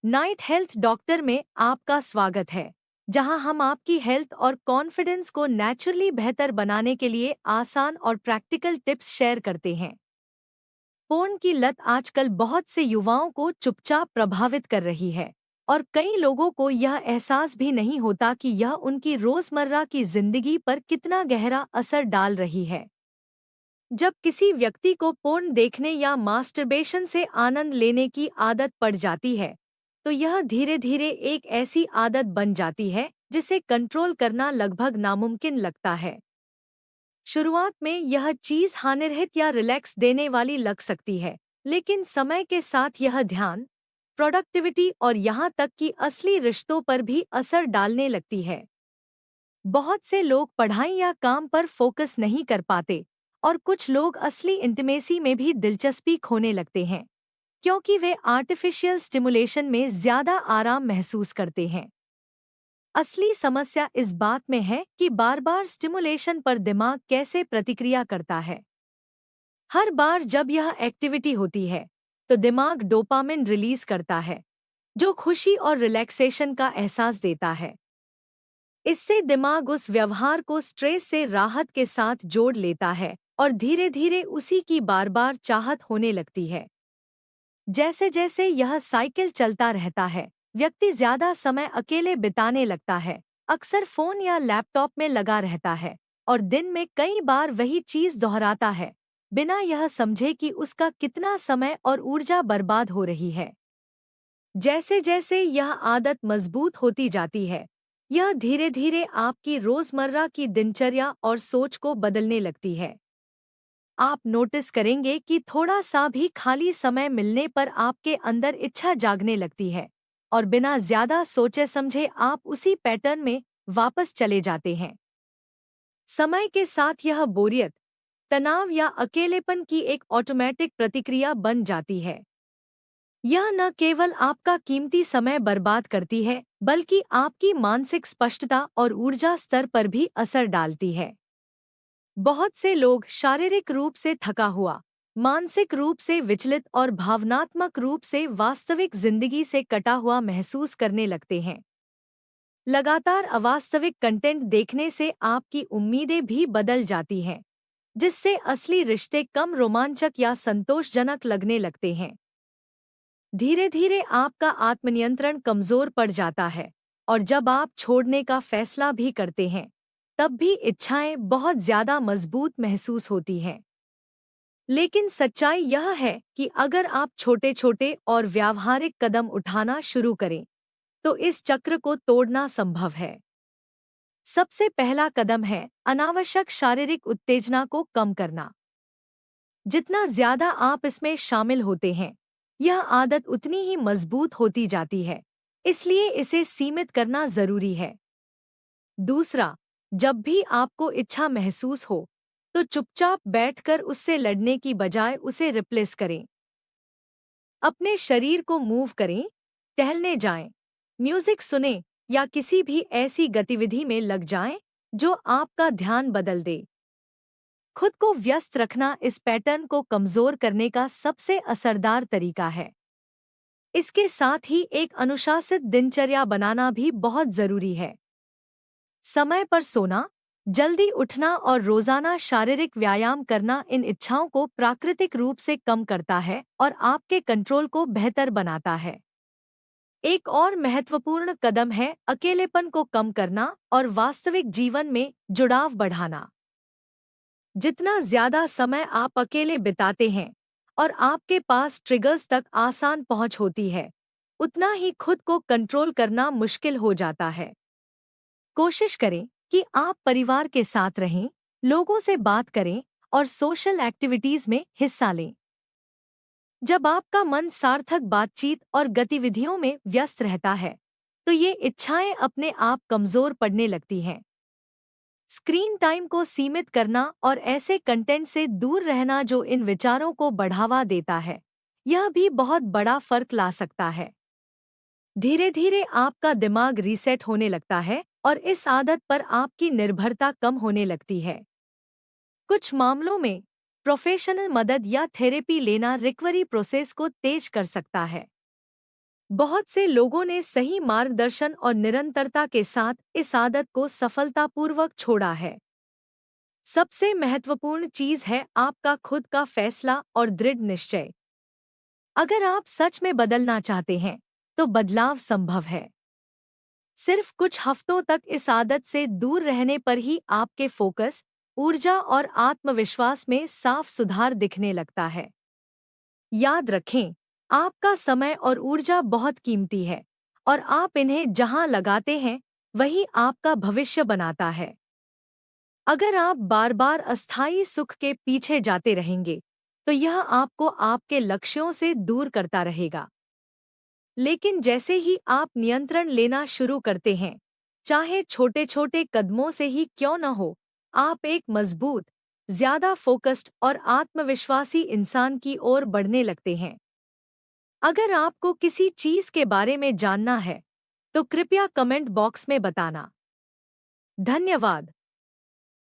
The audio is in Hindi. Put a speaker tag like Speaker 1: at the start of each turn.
Speaker 1: नाइट हेल्थ डॉक्टर में आपका स्वागत है, जहां हम आपकी हेल्थ और कॉन्फिडेंस को नेचुरली बेहतर बनाने के लिए आसान और प्रैक्टिकल टिप्स शेयर करते हैं। फोन की लत आजकल बहुत से युवाओं को चुपचाप प्रभावित कर रही है और कई लोगों को यह एहसास भी नहीं होता कि यह उनकी रोजमर्रा की जिंदगी पर कितना गहरा असर डाल रही है। जब किसी व्यक्ति को पोर्न देखने या मास्टरबेशन से आनंद लेने की आदत पड़ जाती है, तो यह धीरे धीरे एक ऐसी आदत बन जाती है जिसे कंट्रोल करना लगभग नामुमकिन लगता है। शुरुआत में यह चीज हानिरहित या रिलैक्स देने वाली लग सकती है, लेकिन समय के साथ यह ध्यान, प्रोडक्टिविटी और यहाँ तक कि असली रिश्तों पर भी असर डालने लगती है। बहुत से लोग पढ़ाई या काम पर फोकस नहीं कर पाते और कुछ लोग असली इंटीमेसी में भी दिलचस्पी खोने लगते हैं, क्योंकि वे आर्टिफिशियल स्टिमुलेशन में ज्यादा आराम महसूस करते हैं। असली समस्या इस बात में है कि बार-बार स्टिमुलेशन पर दिमाग कैसे प्रतिक्रिया करता है। हर बार जब यह एक्टिविटी होती है, तो दिमाग डोपामिन रिलीज करता है, जो खुशी और रिलैक्सेशन का एहसास देता है। इससे दिमाग उस व्यवहार को स्ट्रेस से राहत के साथ जोड़ लेता है और धीरे धीरे उसी की बार बार चाहत होने लगती है। जैसे जैसे यह साइकिल चलता रहता है, व्यक्ति ज्यादा समय अकेले बिताने लगता है, अक्सर फोन या लैपटॉप में लगा रहता है और दिन में कई बार वही चीज दोहराता है, बिना यह समझे कि उसका कितना समय और ऊर्जा बर्बाद हो रही है। जैसे जैसे यह आदत मजबूत होती जाती है, यह धीरे धीरे आपकी रोजमर्रा की दिनचर्या और सोच को बदलने लगती है। आप नोटिस करेंगे कि थोड़ा सा भी खाली समय मिलने पर आपके अंदर इच्छा जागने लगती है और बिना ज्यादा सोचे समझे आप उसी पैटर्न में वापस चले जाते हैं। समय के साथ यह बोरियत, तनाव या अकेलेपन की एक ऑटोमेटिक प्रतिक्रिया बन जाती है। यह न केवल आपका कीमती समय बर्बाद करती है, बल्कि आपकी मानसिक स्पष्टता और ऊर्जा स्तर पर भी असर डालती है। बहुत से लोग शारीरिक रूप से थका हुआ, मानसिक रूप से विचलित और भावनात्मक रूप से वास्तविक जिंदगी से कटा हुआ महसूस करने लगते हैं। लगातार अवास्तविक कंटेंट देखने से आपकी उम्मीदें भी बदल जाती हैं, जिससे असली रिश्ते कम रोमांचक या संतोषजनक लगने लगते हैं। धीरे धीरे आपका आत्मनियंत्रण कमजोर पड़ जाता है और जब आप छोड़ने का फैसला भी करते हैं, तब भी इच्छाएं बहुत ज्यादा मजबूत महसूस होती हैं। लेकिन सच्चाई यह है कि अगर आप छोटे छोटे और व्यावहारिक कदम उठाना शुरू करें, तो इस चक्र को तोड़ना संभव है। सबसे पहला कदम है अनावश्यक शारीरिक उत्तेजना को कम करना। जितना ज्यादा आप इसमें शामिल होते हैं, यह आदत उतनी ही मजबूत होती जाती है, इसलिए इसे सीमित करना जरूरी है। दूसरा, जब भी आपको इच्छा महसूस हो, तो चुपचाप बैठकर उससे लड़ने की बजाय उसे रिप्लेस करें। अपने शरीर को मूव करें, टहलने जाएं, म्यूजिक सुनें या किसी भी ऐसी गतिविधि में लग जाएं जो आपका ध्यान बदल दे। खुद को व्यस्त रखना इस पैटर्न को कमजोर करने का सबसे असरदार तरीका है। इसके साथ ही एक अनुशासित दिनचर्या बनाना भी बहुत जरूरी है। समय पर सोना, जल्दी उठना और रोजाना शारीरिक व्यायाम करना इन इच्छाओं को प्राकृतिक रूप से कम करता है और आपके कंट्रोल को बेहतर बनाता है। एक और महत्वपूर्ण कदम है अकेलेपन को कम करना और वास्तविक जीवन में जुड़ाव बढ़ाना। जितना ज्यादा समय आप अकेले बिताते हैं और आपके पास ट्रिगर्स तक आसान पहुंच होती है, उतना ही खुद को कंट्रोल करना मुश्किल हो जाता है। कोशिश करें कि आप परिवार के साथ रहें, लोगों से बात करें और सोशल एक्टिविटीज में हिस्सा लें। जब आपका मन सार्थक बातचीत और गतिविधियों में व्यस्त रहता है, तो ये इच्छाएं अपने आप कमजोर पड़ने लगती हैं। स्क्रीन टाइम को सीमित करना और ऐसे कंटेंट से दूर रहना जो इन विचारों को बढ़ावा देता है, यह भी बहुत बड़ा फर्क ला सकता है। धीरे धीरे आपका दिमाग रीसेट होने लगता है और इस आदत पर आपकी निर्भरता कम होने लगती है। कुछ मामलों में प्रोफेशनल मदद या थेरेपी लेना रिकवरी प्रोसेस को तेज कर सकता है। बहुत से लोगों ने सही मार्गदर्शन और निरंतरता के साथ इस आदत को सफलतापूर्वक छोड़ा है। सबसे महत्वपूर्ण चीज है आपका खुद का फैसला और दृढ़ निश्चय। अगर आप सच में बदलना चाहते हैं, तो बदलाव संभव है। सिर्फ कुछ हफ्तों तक इस आदत से दूर रहने पर ही आपके फोकस, ऊर्जा और आत्मविश्वास में साफ सुधार दिखने लगता है। याद रखें, आपका समय और ऊर्जा बहुत कीमती है, और आप इन्हें जहां लगाते हैं, वही आपका भविष्य बनाता है। अगर आप बार बार अस्थायी सुख के पीछे जाते रहेंगे, तो यह आपको आपके लक्ष्यों से दूर करता रहेगा। लेकिन जैसे ही आप नियंत्रण लेना शुरू करते हैं, चाहे छोटे छोटे कदमों से ही क्यों न हो, आप एक मजबूत, ज्यादा फोकस्ड और आत्मविश्वासी इंसान की ओर बढ़ने लगते हैं। अगर आपको किसी चीज के बारे में जानना है, तो कृपया कमेंट बॉक्स में बताना। धन्यवाद।